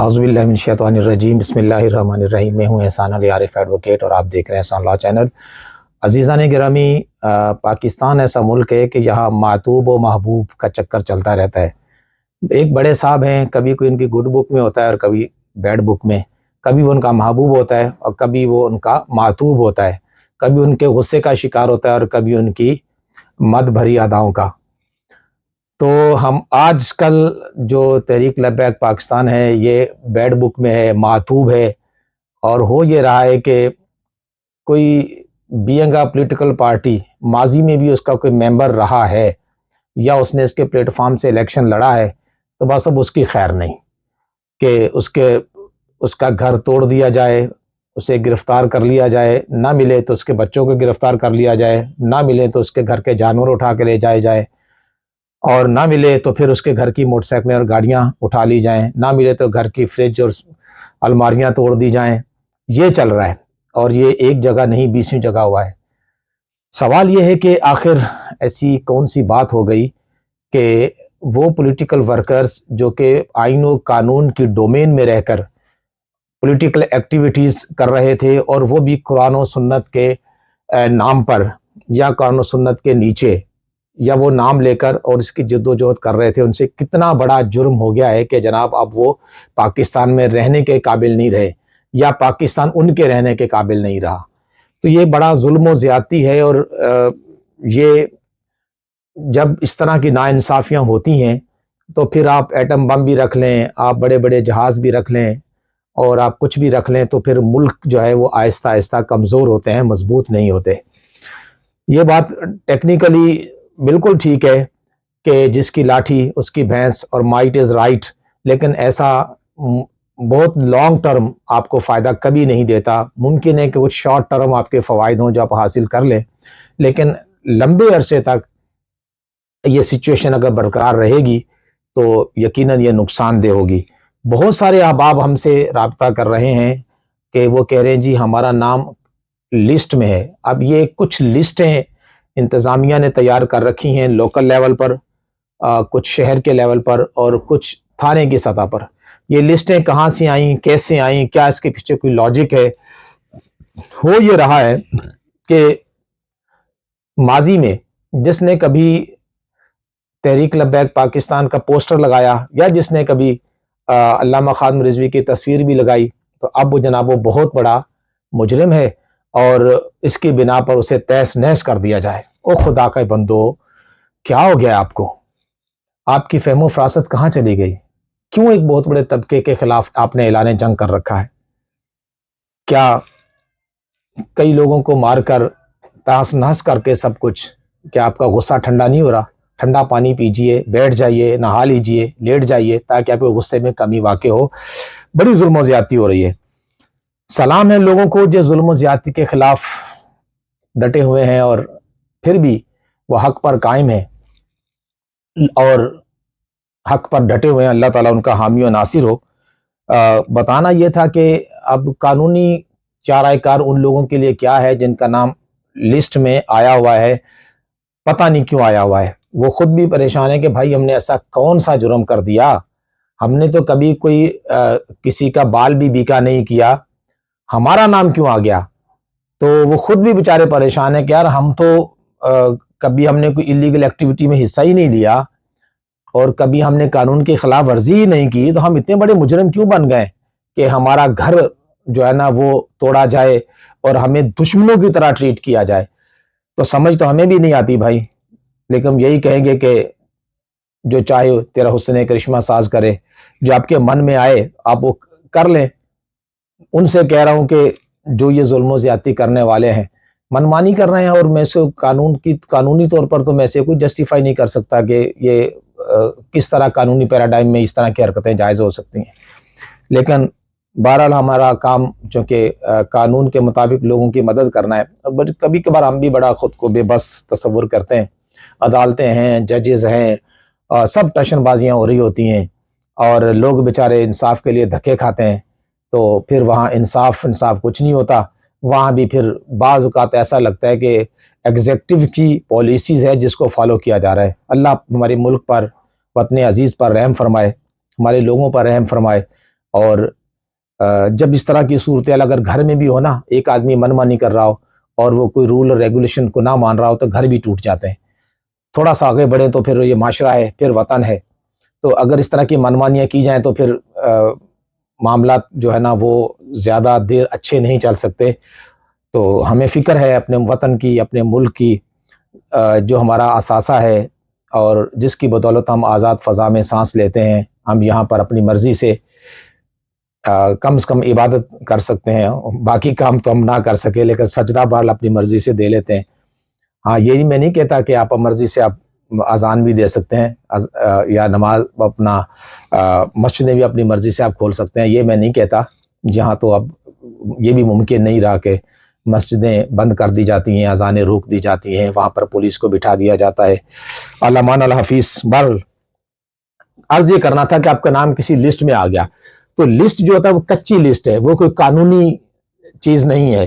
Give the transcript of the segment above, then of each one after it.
اعوذ باللہ من الشیطان الرجیم بسم اللہ الرحمن الرحیم۔ میں ہوں احسان علی عارف ایڈوکیٹ اور آپ دیکھ رہے ہیں احسان لا چینل۔ عزیزان گرامی، پاکستان ایسا ملک ہے کہ یہاں معتوب و محبوب کا چکر چلتا رہتا ہے۔ ایک بڑے صاحب ہیں، کبھی کوئی ان کی گڈ بک میں ہوتا ہے اور کبھی بیڈ بک میں، کبھی وہ ان کا محبوب ہوتا ہے اور کبھی وہ ان کا معتوب ہوتا ہے، کبھی ان کے غصے کا شکار ہوتا ہے اور کبھی ان کی مد بھری اداؤں کا۔ تو ہم آج کل جو تحریک لبیک پاکستان ہے یہ بیڈ بک میں ہے، معتوب ہے، اور ہو یہ رہا ہے کہ کوئی بینگ اے پولیٹیکل پارٹی ماضی میں بھی اس کا کوئی ممبر رہا ہے یا اس نے اس کے پلیٹ فارم سے الیکشن لڑا ہے، تو بس اب اس کی خیر نہیں کہ اس کا گھر توڑ دیا جائے، اسے گرفتار کر لیا جائے، نہ ملے تو اس کے بچوں کو گرفتار کر لیا جائے، نہ ملے تو اس کے گھر کے جانور اٹھا کے لے جائے جائے، اور نہ ملے تو پھر اس کے گھر کی موٹر سائیکلیں اور گاڑیاں اٹھا لی جائیں، نہ ملے تو گھر کی فریج اور الماریاں توڑ دی جائیں۔ یہ چل رہا ہے اور یہ ایک جگہ نہیں 20ویں جگہ ہوا ہے۔ سوال یہ ہے کہ آخر ایسی کون سی بات ہو گئی کہ وہ پولیٹیکل ورکرز جو کہ آئین و قانون کی ڈومین میں رہ کر پولیٹیکل ایکٹیویٹیز کر رہے تھے، اور وہ بھی قرآن و سنت کے نام پر یا قرآن و سنت کے نیچے، یا وہ نام لے کر اور اس کی جد و جہد کر رہے تھے، ان سے کتنا بڑا جرم ہو گیا ہے کہ جناب اب وہ پاکستان میں رہنے کے قابل نہیں رہے، یا پاکستان ان کے رہنے کے قابل نہیں رہا۔ تو یہ بڑا ظلم و زیادتی ہے، اور یہ جب اس طرح کی ناانصافیاں ہوتی ہیں تو پھر آپ ایٹم بم بھی رکھ لیں، آپ بڑے بڑے جہاز بھی رکھ لیں، اور آپ کچھ بھی رکھ لیں، تو پھر ملک جو ہے وہ آہستہ آہستہ کمزور ہوتے ہیں، مضبوط نہیں ہوتے۔ یہ بات ٹیکنیکلی بالکل ٹھیک ہے کہ جس کی لاٹھی اس کی بھینس، اور مائٹ از رائٹ، لیکن ایسا بہت لانگ ٹرم آپ کو فائدہ کبھی نہیں دیتا۔ ممکن ہے کہ کچھ شارٹ ٹرم آپ کے فوائد ہوں جو آپ حاصل کر لیں، لیکن لمبے عرصے تک یہ سچویشن اگر برقرار رہے گی تو یقیناً یہ نقصان دہ ہوگی۔ بہت سارے احباب ہم سے رابطہ کر رہے ہیں کہ وہ کہہ رہے ہیں جی ہمارا نام لسٹ میں ہے۔ اب یہ کچھ لسٹیں انتظامیہ نے تیار کر رکھی ہیں لوکل لیول پر، کچھ شہر کے لیول پر، اور کچھ تھانے کی سطح پر۔ یہ لسٹیں کہاں سے آئیں، کیسے آئیں، کیا اس کے پیچھے کوئی لاجک ہے؟ ہو یہ رہا ہے کہ ماضی میں جس نے کبھی تحریک لبیک پاکستان کا پوسٹر لگایا، یا جس نے کبھی علامہ خادم رضوی کی تصویر بھی لگائی، تو اب وہ جناب وہ بہت بڑا مجرم ہے، اور اس کی بنا پر اسے تہس نہس کر دیا جائے۔ او خدا کا بندو، کیا ہو گیا آپ کو؟ آپ کی فہم و فراست کہاں چلی گئی؟ کیوں ایک بہت بڑے طبقے کے خلاف آپ نے اعلان جنگ کر رکھا ہے؟ کیا کئی لوگوں کو مار کر تہس نہس کر کے سب کچھ، کیا آپ کا غصہ ٹھنڈا نہیں ہو رہا؟ ٹھنڈا پانی پیجئے، بیٹھ جائیے، نہا لیجئے، لیٹ جائیے، تاکہ آپ کے غصے میں کمی واقع ہو۔ بڑی ظلم و زیادتی ہو رہی ہے۔ سلام ہے لوگوں کو جو ظلم و زیادتی کے خلاف ڈٹے ہوئے ہیں اور پھر بھی وہ حق پر قائم ہیں اور حق پر ڈٹے ہوئے ہیں۔ اللہ تعالیٰ ان کا حامی و ناصر ہو۔ بتانا یہ تھا کہ اب قانونی چارہ کار ان لوگوں کے لیے کیا ہے جن کا نام لسٹ میں آیا ہوا ہے، پتہ نہیں کیوں آیا ہوا ہے۔ وہ خود بھی پریشان ہے کہ بھائی ہم نے ایسا کون سا جرم کر دیا؟ ہم نے تو کبھی کوئی کسی کا بال بھی بیکا نہیں کیا، ہمارا نام کیوں آ گیا؟ تو وہ خود بھی بیچارے پریشان ہیں کہ یار ہم تو کبھی ہم نے کوئی اللیگل ایکٹیویٹی میں حصہ ہی نہیں لیا، اور کبھی ہم نے قانون کی خلاف ورزی ہی نہیں کی، تو ہم اتنے بڑے مجرم کیوں بن گئے کہ ہمارا گھر جو ہے نا وہ توڑا جائے اور ہمیں دشمنوں کی طرح ٹریٹ کیا جائے؟ تو سمجھ تو ہمیں بھی نہیں آتی بھائی، لیکن یہی کہیں گے کہ جو چاہے تیرا حسن کرشمہ ساز کرے، جو آپ کے من میں آئے آپ وہ کر لیں۔ ان سے کہہ رہا ہوں کہ جو یہ ظلم و زیادتی کرنے والے ہیں، منمانی کر رہے ہیں، اور میں سے قانونی طور پر تو میں سے کوئی جسٹیفائی نہیں کر سکتا کہ یہ کس طرح قانونی پیراڈائم میں اس طرح کی حرکتیں جائز ہو سکتی ہیں، لیکن بہرحال ہمارا کام چونکہ قانون کے مطابق لوگوں کی مدد کرنا ہے۔ کبھی کبھار ہم بھی بڑا خود کو بے بس تصور کرتے ہیں، عدالتیں ہیں، ججز ہیں، سب ٹشن بازیاں ہو رہی ہوتی ہیں، اور لوگ بیچارے انصاف کے لیے دھکے کھاتے ہیں، تو پھر وہاں انصاف کچھ نہیں ہوتا۔ وہاں بھی پھر بعض اوقات ایسا لگتا ہے کہ ایگزیکٹو کی پالیسیز ہے جس کو فالو کیا جا رہا ہے۔ اللہ ہمارے ملک پر، وطن عزیز پر رحم فرمائے، ہمارے لوگوں پر رحم فرمائے، اور جب اس طرح کی صورتحال اگر گھر میں بھی ہو نا، ایک آدمی من مانی کر رہا ہو اور وہ کوئی رول اور ریگولیشن کو نہ مان رہا ہو تو گھر بھی ٹوٹ جاتے ہیں. تھوڑا سا آگے بڑھیں تو پھر یہ معاشرہ ہے، پھر وطن ہے. تو اگر اس طرح کی منمانیاں کی جائیں تو پھر معاملات جو ہے نا وہ زیادہ دیر اچھے نہیں چل سکتے. تو ہمیں فکر ہے اپنے وطن کی، اپنے ملک کی، جو ہمارا اثاثہ ہے اور جس کی بدولت ہم آزاد فضا میں سانس لیتے ہیں. ہم یہاں پر اپنی مرضی سے کم سے کم عبادت کر سکتے ہیں، باقی کام تو ہم نہ کر سکے لیکن سجدہ بال اپنی مرضی سے دے لیتے ہیں. ہاں، یہ میں نہیں کہتا کہ آپ مرضی سے آپ اذان بھی دے سکتے ہیں یا نماز اپنا مسجدیں بھی اپنی مرضی سے آپ کھول سکتے ہیں، یہ میں نہیں کہتا. جہاں تو اب یہ بھی ممکن نہیں رہا کہ مسجدیں بند کر دی جاتی ہیں، اذانیں روک دی جاتی ہیں، وہاں پر پولیس کو بٹھا دیا جاتا ہے. علمان الحفیظ. بہرحال عرض یہ کرنا تھا کہ آپ کا نام کسی لسٹ میں آ گیا تو لسٹ جو ہوتا ہے وہ کچی لسٹ ہے، وہ کوئی قانونی چیز نہیں ہے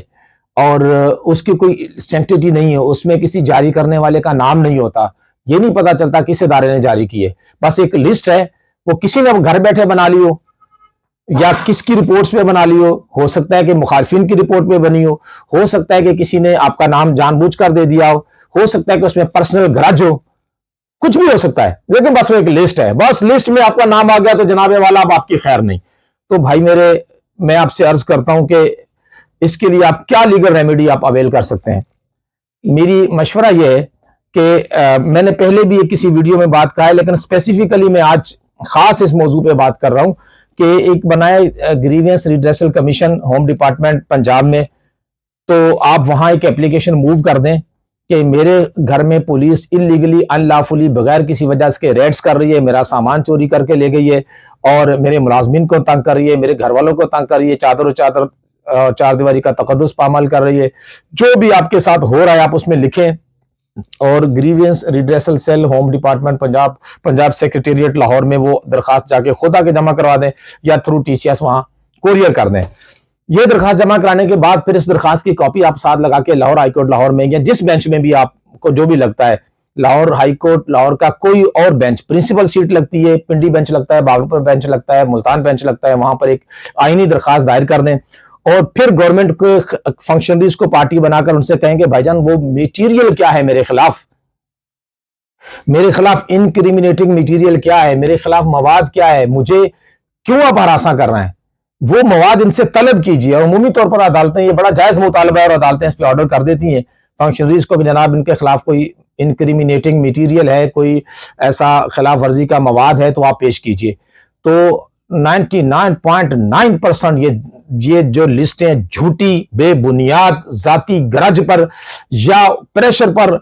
اور اس کی کوئی سینکٹیٹی نہیں ہے، اس میں کسی جاری کرنے والے کا نام نہیں ہوتا، یہ نہیں پتا چلتا کس ادارے نے جاری کی ہے. بس ایک لسٹ ہے، وہ کسی نے گھر بیٹھے بنا لی ہو یا کس کی رپورٹس پہ بنا لی ہو سکتا ہے کہ مخالفین کی رپورٹ پہ بنی ہو سکتا ہے کہ کسی نے آپ کا نام جان بوجھ کر دے دیا ہو سکتا ہے کہ اس میں پرسنل گرج ہو، کچھ بھی ہو سکتا ہے، لیکن بس وہ ایک لسٹ ہے. بس لسٹ میں آپ کا نام آ گیا تو جناب والا اب آپ کی خیر نہیں. تو بھائی میرے، میں آپ سے عرض کرتا ہوں کہ اس کے لیے آپ کیا لیگل ریمیڈی آپ اویل کر سکتے ہیں. میری مشورہ یہ ہے کہ میں نے پہلے بھی کسی ویڈیو میں بات کہا ہے لیکن اسپیسیفکلی میں آج خاص اس موضوع پہ بات کر رہا ہوں کہ ایک بنائے grievance redressal commission home department Punjab میں. تو آپ وہاں ایک اپلیکیشن موو کر دیں کہ میرے گھر میں پولیس انلیگلی ان لافلی بغیر کسی وجہ سے ریڈز کر رہی ہے، میرا سامان چوری کر کے لے گئی ہے اور میرے ملازمین کو تنگ کر رہی ہے، میرے گھر والوں کو تنگ کر رہی ہے، چار دیواری کا تقدس پامال کر رہی ہے. جو بھی آپ کے ساتھ ہو رہا ہے آپ اس میں لکھیں اور grievance redressal cell home department Punjab secretariat Lahore میں وہ درخواست جا کے خود آ کے جمع کروا دیں یا تھرو TCS وہاں کوریئر کر دیں. یہ درخواست جمع کرانے کے بعد پھر اس درخواست کی کاپی آپ ساتھ لگا کے لاہور ہائی کورٹ لاہور میں یا جس بینچ میں بھی آپ کو جو بھی لگتا ہے، لاہور ہائی کورٹ لاہور کا کوئی اور بینچ، پرنسپل سیٹ لگتی ہے، پنڈی بینچ لگتا ہے، باغلپور بینچ لگتا ہے، ملتان بینچ لگتا ہے، وہاں پر ایک آئینی درخواست دائر کر دیں اور پھر گورنمنٹ کے فنکشنریز کو پارٹی بنا کر ان سے کہیں کہ بھائی جان وہ میٹیریل کیا ہے میرے خلاف انکریمنیٹنگ میٹیریل کیا ہے، میرے خلاف مواد کیا ہے، مجھے کیوں آپ ہراساں کر رہے ہیں، وہ مواد ان سے طلب کیجیے. اور عمومی طور پر عدالتیں یہ بڑا جائز مطالبہ ہے اور عدالتیں اس پہ آرڈر کر دیتی ہیں فنکشنریز کو کہ جناب ان کے خلاف کوئی انکریمنیٹنگ میٹیریل ہے، کوئی ایسا خلاف ورزی کا مواد ہے تو آپ پیش کیجیے. تو 99.9% یہ جو لسٹیں جھوٹی، بے بنیاد، ذاتی گرج پر یا پریشر پر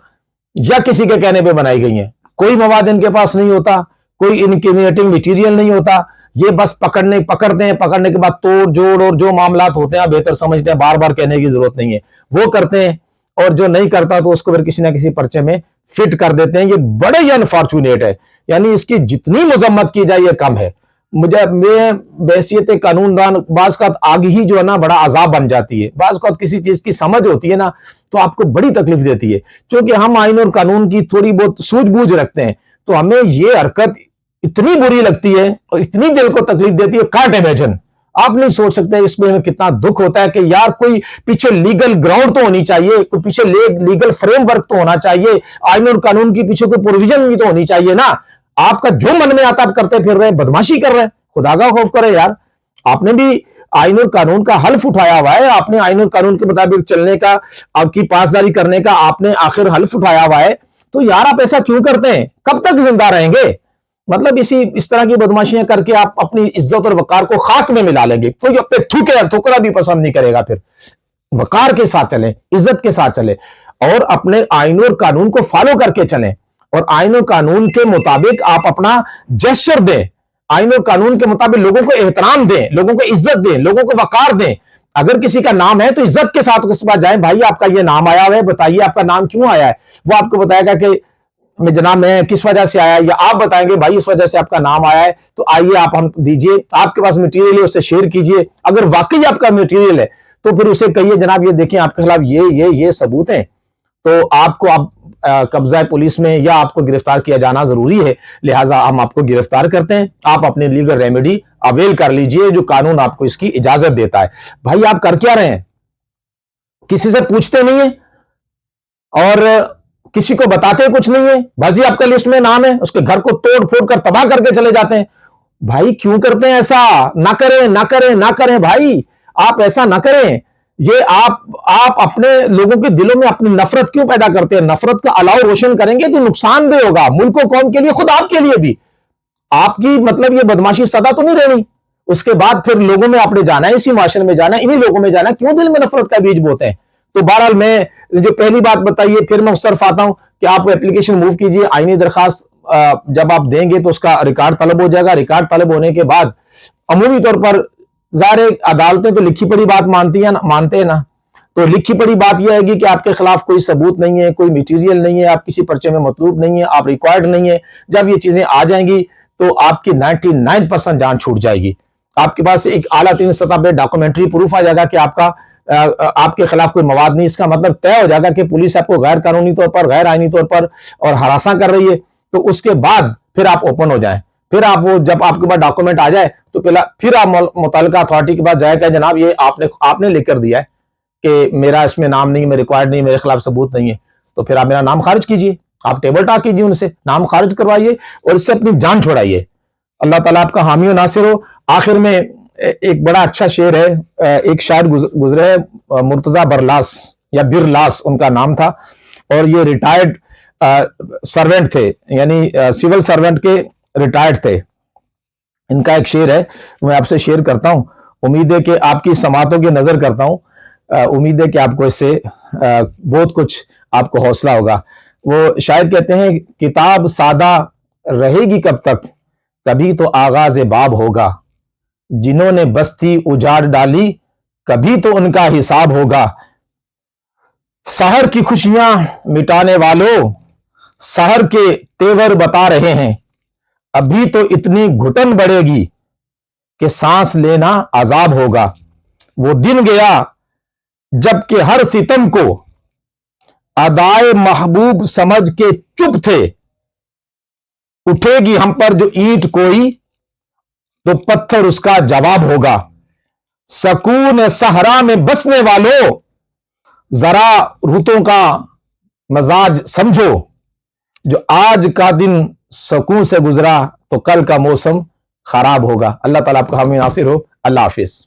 یا کسی کے کہنے پہ بنائی گئی ہیں. کوئی مواد ان کے پاس نہیں ہوتا، کوئی انکریمنیٹنگ میٹیریل نہیں ہوتا. یہ بس پکڑتے ہیں، پکڑنے کے بعد توڑ جوڑ اور جو معاملات ہوتے ہیں بہتر سمجھتے ہیں، بار بار کہنے کی ضرورت نہیں ہے، وہ کرتے ہیں اور جو نہیں کرتا تو اس کو پھر کسی نہ کسی پرچے میں فٹ کر دیتے ہیں. یہ بڑے ہی انفارچونیٹ ہے، یعنی اس کی جتنی مذمت کی جائے یہ کم ہے. میں بحیثیت قانون دان بعض کا آگ ہی جو ہے نا بڑا عذاب بن جاتی ہے. بعض کا کسی چیز کی سمجھ ہوتی ہے نا تو آپ کو بڑی تکلیف دیتی ہے. چونکہ ہم آئین اور قانون کی تھوڑی بہت سوجھ بوجھ رکھتے ہیں تو ہمیں یہ حرکت اتنی بری لگتی ہے اور اتنی دل کو تکلیف دیتی ہے، کانٹ امیجن. آپ نہیں سوچ سکتے اس میں کتنا دکھ ہوتا ہے کہ یار کوئی پیچھے لیگل گراؤنڈ تو ہونی چاہیے، کوئی پیچھے لیگل فریم ورک تو ہونا چاہیے، آئین اور قانون کی پیچھے کوئی پروویژن بھی تو ہونی چاہیے نا. آپ کا جو من میں آتا آپ کرتے پھر رہے ہیں، بدماشی کر رہے ہیں. خدا کا خوف کرے یار. آپ نے بھی آئین اور قانون کا حلف اٹھایا ہوا ہے، آپ نے آئین اور قانون کے مطابق چلنے کا، آپ کی پاسداری کرنے کا آپ نے آخر حلف اٹھایا ہوا ہے. تو یار آپ ایسا کیوں کرتے ہیں؟ کب تک زندہ رہیں گے؟ مطلب اس طرح کی بدماشیاں کر کے آپ اپنی عزت اور وقار کو خاک میں ملا لیں گے. کوئی اپنے ٹھکرا بھی پسند نہیں کرے گا. پھر وقار کے ساتھ چلیں، عزت کے ساتھ چلیں اور اپنے آئین اور قانون کو فالو کر کے چلیں اور آئین اور قانون کے مطابق آپ اپنا جسچر دیں. آئین اور قانون کے مطابق لوگوں کو احترام دیں، لوگوں کو عزت دیں، لوگوں کو وقار دیں. اگر کسی کا نام ہے تو عزت کے ساتھ اس پاس جائیں، بھائی آپ کا یہ نام آیا ہوا ہے، بتائیے آپ کا نام کیوں آیا ہے. وہ آپ کو بتائے گا کہ جناب میں کس وجہ سے آیا، یا آپ بتائیں گے بھائی اس وجہ سے آپ کا نام آیا ہے تو آئیے آپ ہم دیجئے، آپ کے پاس مٹیریل ہے اس سے شیئر کیجئے. اگر واقعی آپ کا مٹیریل ہے تو پھر اسے کہیے جناب یہ دیکھیں آپ کے خلاف یہ ثبوت ہیں، تو آپ کو قبضہ پولیس میں یا آپ کو گرفتار کیا جانا ضروری ہے، لہٰذا ہم آپ کو گرفتار کرتے ہیں، آپ اپنے لیگل ریمیڈی اویل کر لیجئے جو قانون آپ کو اس کی اجازت دیتا ہے۔ بھائی آپ کر کیا رہے ہیں؟ کسی سے پوچھتے نہیں ہیں اور کسی کو بتاتے کچھ نہیں ہے، بازی آپ کا لسٹ میں نام ہے، اس کے گھر کو توڑ پھوڑ کر تباہ کر کے چلے جاتے ہیں۔ بھائی کیوں کرتے ہیں ایسا؟ نہ کریں نہ کریں نہ کریں بھائی، آپ ایسا نہ کریں۔ یہ آپ اپنے لوگوں کے دلوں میں اپنی نفرت کیوں پیدا کرتے ہیں؟ نفرت کا الاؤ روشن کریں گے تو نقصان دہ ہوگا ملک و قوم کے لیے، خود آپ کے لیے بھی۔ آپ کی مطلب یہ بدماشی سدا تو نہیں رہنی، اس کے بعد پھر لوگوں میں آپ نے جانا ہے، اسی معاشرے میں جانا ہے، انہی لوگوں میں جانا ہے، کیوں دل میں نفرت کا بیج بوتے ہیں؟ تو بہرحال میں جو پہلی بات بتائیے، پھر میں اس طرف آتا ہوں کہ آپ اپلیکیشن موو کیجئے، آئینی درخواست جب آپ دیں گے تو اس کا ریکارڈ طلب ہو جائے گا۔ ریکارڈ طلب ہونے کے بعد عمومی طور پر ظاہر عدالتیں تو لکھی پڑی بات مانتے ہیں نا، تو لکھی پڑی بات یہ ہے گی کہ آپ کے خلاف کوئی ثبوت نہیں ہے، کوئی میٹیریل نہیں ہے، آپ کسی پرچے میں مطلوب نہیں ہے، آپ ریکوائرڈ نہیں ہے۔ جب یہ چیزیں آ جائیں گی تو آپ کی 99% جان چھوٹ جائے گی۔ آپ کے پاس ایک اعلیٰ ترین سطح پہ ڈاکومنٹری پروف آ جائے گا کہ آپ کے خلاف کوئی مواد نہیں، اس کا مطلب طے ہو جائے گا کہ پولیس آپ کو غیر قانونی طور پر، غیر آئینی طور پر اور ہراساں کر رہی ہے۔ تو اس کے بعد پھر آپ اوپن ہو جائیں، پھر آپ وہ جب آپ کے پاس ڈاکومنٹ آ جائے تو پھر آپ متعلقہ اتھارٹی کے پاس جائے کہ جناب یہ آپ نے لکھ کر دیا ہے کہ میرا اس میں نام نہیں، میں ریکوائرڈ نہیں، میرے خلاف ثبوت نہیں ہے، تو پھر آپ میرا نام خارج کیجئے، آپ ٹیبل ٹاک کیجئے، ان سے نام خارج کروائیے اور اس سے اپنی جان چھوڑائیے۔ اللہ تعالیٰ آپ کا حامی و ناصر ہو۔ آخر میں ایک بڑا اچھا شعر ہے، ایک شاعر گزرے ہیں، مرتضیٰ برلاس یا برلاس ان کا نام تھا، اور یہ ریٹائرڈ سرونٹ تھے، یعنی سول سرونٹ کے ریٹائرڈ تھے۔ ان کا ایک شعر ہے، میں آپ سے شیئر کرتا ہوں، امید ہے کہ آپ کی سماعتوں کی نظر کرتا ہوں، امید ہے کہ آپ کو اس سے بہت کچھ آپ کو حوصلہ ہوگا۔ وہ شاعر کہتے ہیں، کتاب سادہ رہے گی کب تک، کبھی تو آغاز باب ہوگا، جنہوں نے بستی اجاڑ ڈالی کبھی تو ان کا حساب ہوگا۔ سحر کی خوشیاں مٹانے والوں، سحر کے تیور بتا رہے ہیں، ابھی تو اتنی گھٹن بڑھے گی کہ سانس لینا عذاب ہوگا۔ وہ دن گیا جب کہ ہر ستم کو ادائے محبوب سمجھ کے چپ تھے، اٹھے گی ہم پر جو اینٹ کوئی تو پتھر اس کا جواب ہوگا۔ سکون صحرا میں بسنے والوں، ذرا رتوں کا مزاج سمجھو، جو آج کا دن سکون سے گزرا تو کل کا موسم خراب ہوگا۔ اللہ تعالیٰ آپ کا حامی ناصر ہو۔ اللہ حافظ۔